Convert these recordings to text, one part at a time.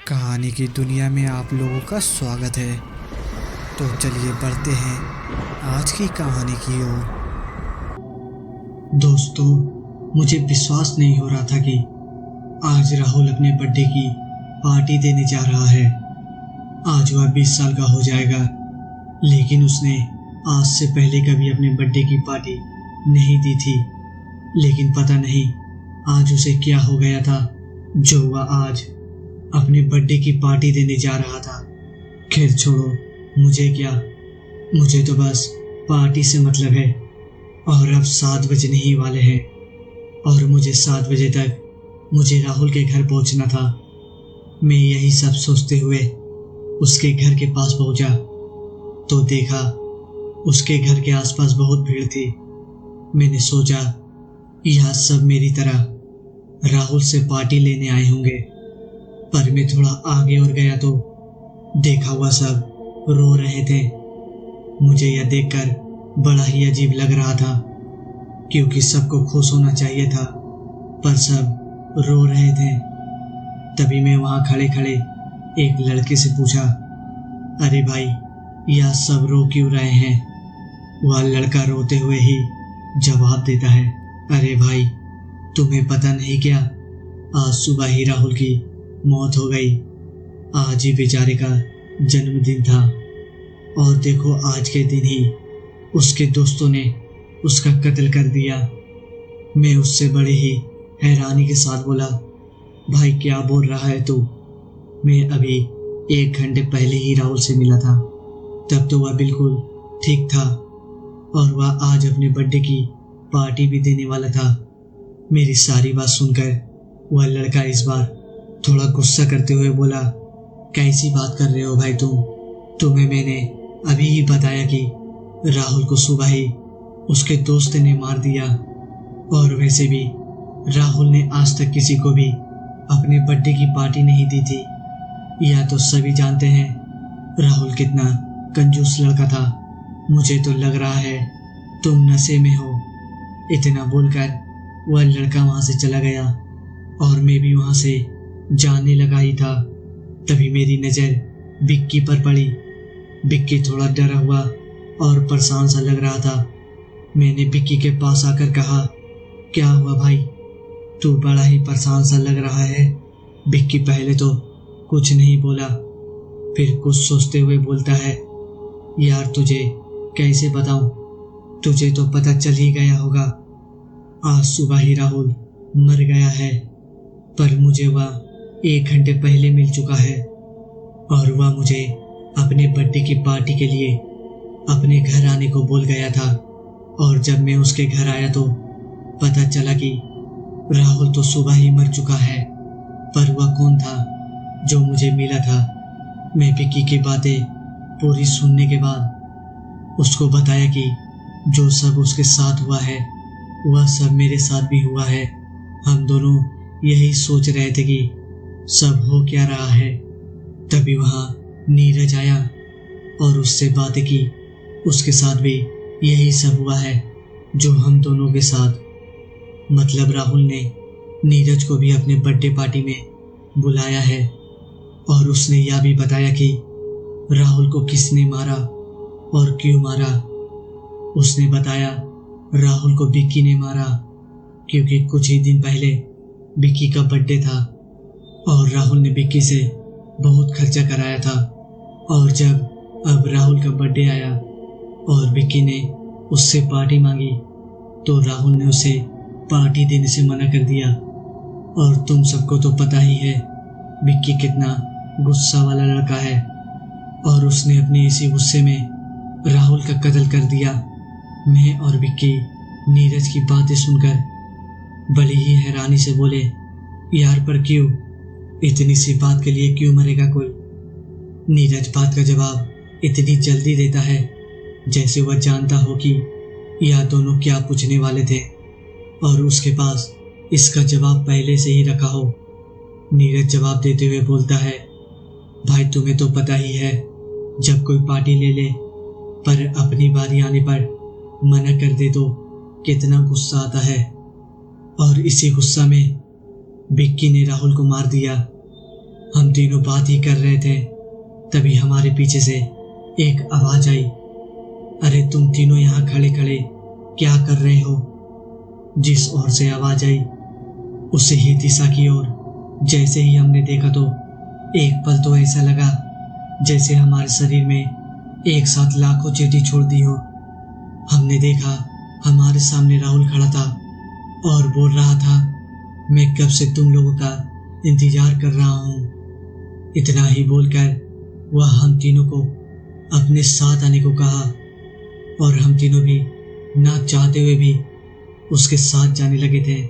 कहानी की दुनिया में आप लोगों का स्वागत है। तो चलिए बढ़ते हैं आज की कहानी की ओर। दोस्तों, मुझे विश्वास नहीं हो रहा था कि आज राहुल अपने बर्थडे की पार्टी देने जा रहा है। आज वह 20 साल का हो जाएगा, लेकिन उसने आज से पहले कभी अपने बर्थडे की पार्टी नहीं दी थी। लेकिन पता नहीं आज उसे क्या हो गया था जो वह आज अपने बर्थडे की पार्टी देने जा रहा था। खैर छोड़ो, मुझे क्या, मुझे तो बस पार्टी से मतलब है। और अब 7 बजने ही वाले हैं और मुझे 7 बजे तक मुझे राहुल के घर पहुंचना था। मैं यही सब सोचते हुए उसके घर के पास पहुंचा तो देखा उसके घर के आसपास बहुत भीड़ थी। मैंने सोचा यह सब मेरी तरह राहुल से पार्टी लेने आए होंगे, पर मैं थोड़ा आगे और गया तो देखा वह सब रो रहे थे। मुझे यह देखकर बड़ा ही अजीब लग रहा था, क्योंकि सबको खुश होना चाहिए था, पर सब रो रहे थे। तभी मैं वहां खड़े खड़े एक लड़के से पूछा, अरे भाई, यह सब रो क्यों रहे हैं? वह लड़का रोते हुए ही जवाब देता है, अरे भाई, तुम्हें पता नहीं क्या, आज सुबह ही राहुल की मौत हो गई। आज ही बेचारे का जन्मदिन था और देखो आज के दिन ही उसके दोस्तों ने उसका कत्ल कर दिया। मैं उससे बड़े ही हैरानी के साथ बोला, भाई क्या बोल रहा है तू? मैं अभी 1 घंटे पहले ही राहुल से मिला था, तब तो वह बिल्कुल ठीक था और वह आज अपने बर्थडे की पार्टी भी देने वाला था। मेरी सारी बात सुनकर वह लड़का इस बार थोड़ा गुस्सा करते हुए बोला, कैसी बात कर रहे हो भाई तुम? तुम्हें मैंने अभी ही बताया कि राहुल को सुबह ही उसके दोस्त ने मार दिया, और वैसे भी राहुल ने आज तक किसी को भी अपने बर्थडे की पार्टी नहीं दी थी। यह तो सभी जानते हैं राहुल कितना कंजूस लड़का था। मुझे तो लग रहा है तुम नशे में हो। इतना बोलकर वह लड़का वहां से चला गया और मैं भी वहां से जाने लगा ही था। तभी मेरी नजर बिक्की पर पड़ी। बिक्की थोड़ा डरा हुआ और परेशान सा लग रहा था। मैंने बिक्की के पास आकर कहा, क्या हुआ भाई, तू बड़ा ही परेशान सा लग रहा है? बिक्की पहले तो कुछ नहीं बोला, फिर कुछ सोचते हुए बोलता है, यार तुझे कैसे बताऊं, तुझे तो पता चल ही गया होगा, आज सुबह ही राहुल मर गया है। पर मुझे वह 1 घंटे पहले मिल चुका है और वह मुझे अपने बर्थडे की पार्टी के लिए अपने घर आने को बोल गया था। और जब मैं उसके घर आया तो पता चला कि राहुल तो सुबह ही मर चुका है। पर वह कौन था जो मुझे मिला था? मैं विक्की की बातें पूरी सुनने के बाद उसको बताया कि जो सब उसके साथ हुआ है वह सब मेरे साथ भी हुआ है। हम दोनों यही सोच रहे थे कि सब हो क्या रहा है। तभी वहां नीरज आया और उससे बातें की। उसके साथ भी यही सब हुआ है जो हम दोनों के साथ। मतलब राहुल ने नीरज को भी अपने बर्थडे पार्टी में बुलाया है और उसने यह भी बताया कि राहुल को किसने मारा और क्यों मारा। उसने बताया राहुल को विक्की ने मारा, क्योंकि कुछ ही दिन पहले विक्की का बर्थडे था और राहुल ने विक्की से बहुत खर्चा कराया था। और जब अब राहुल का बर्थडे आया और विक्की ने उससे पार्टी मांगी तो राहुल ने उसे पार्टी देने से मना कर दिया। और तुम सबको तो पता ही है विक्की कितना गुस्सा वाला लड़का है और उसने अपने इसी गुस्से में राहुल का कत्ल कर दिया। मैं और विक्की नीरज की बातें सुनकर बड़ी ही हैरानी से बोले, यार पर क्यों, इतनी सी बात के लिए क्यों मरेगा कोई? नीरज बात का जवाब इतनी जल्दी देता है जैसे वह जानता हो कि यह दोनों क्या पूछने वाले थे और उसके पास इसका जवाब पहले से ही रखा हो। नीरज जवाब देते हुए बोलता है, भाई तुम्हें तो पता ही है, जब कोई पार्टी ले ले पर अपनी बारी आने पर मना कर दे तो कितना गुस्सा आता है। और इसी गुस्सा में विक्की ने राहुल को मार दिया। हम तीनों बात ही कर रहे थे, तभी हमारे पीछे से एक आवाज आई, अरे तुम तीनों यहाँ खड़े खड़े क्या कर रहे हो? जिस ओर से आवाज आई उसे ही दिशा की ओर जैसे ही हमने देखा तो एक पल तो ऐसा लगा जैसे हमारे शरीर में एक साथ लाखों चींटी छोड़ दी हो। हमने देखा हमारे सामने राहुल खड़ा था और बोल रहा था, मैं कब से तुम लोगों का इंतजार कर रहा हूँ। इतना ही बोलकर वह हम तीनों को अपने साथ आने को कहा और हम तीनों भी ना चाहते हुए भी उसके साथ जाने लगे थे।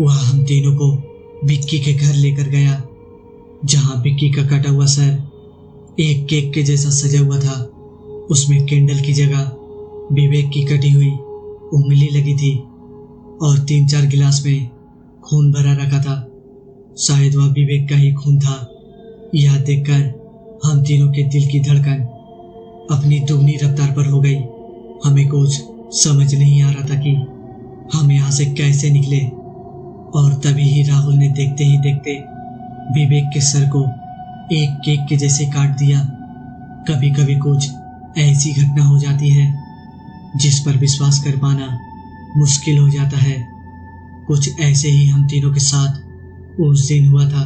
वह हम तीनों को विक्की के घर लेकर गया, जहां विक्की का कटा हुआ सर एक केक के जैसा सजा हुआ था। उसमें कैंडल की जगह विवेक की कटी हुई उंगली लगी थी और 3-4 गिलास में खून भरा रखा था। शायद वह विवेक का ही खून था। यह देखकर हम तीनों के दिल की धड़कन अपनी दुगनी रफ्तार पर हो गई। हमें कुछ समझ नहीं आ रहा था कि हम यहाँ से कैसे निकले। और तभी ही राहुल ने देखते ही देखते विवेक के सर को एक केक के जैसे काट दिया। कभी कभी कुछ ऐसी घटना हो जाती है जिस पर विश्वास कर पाना मुश्किल हो जाता है। कुछ ऐसे ही हम तीनों के साथ उस दिन हुआ था।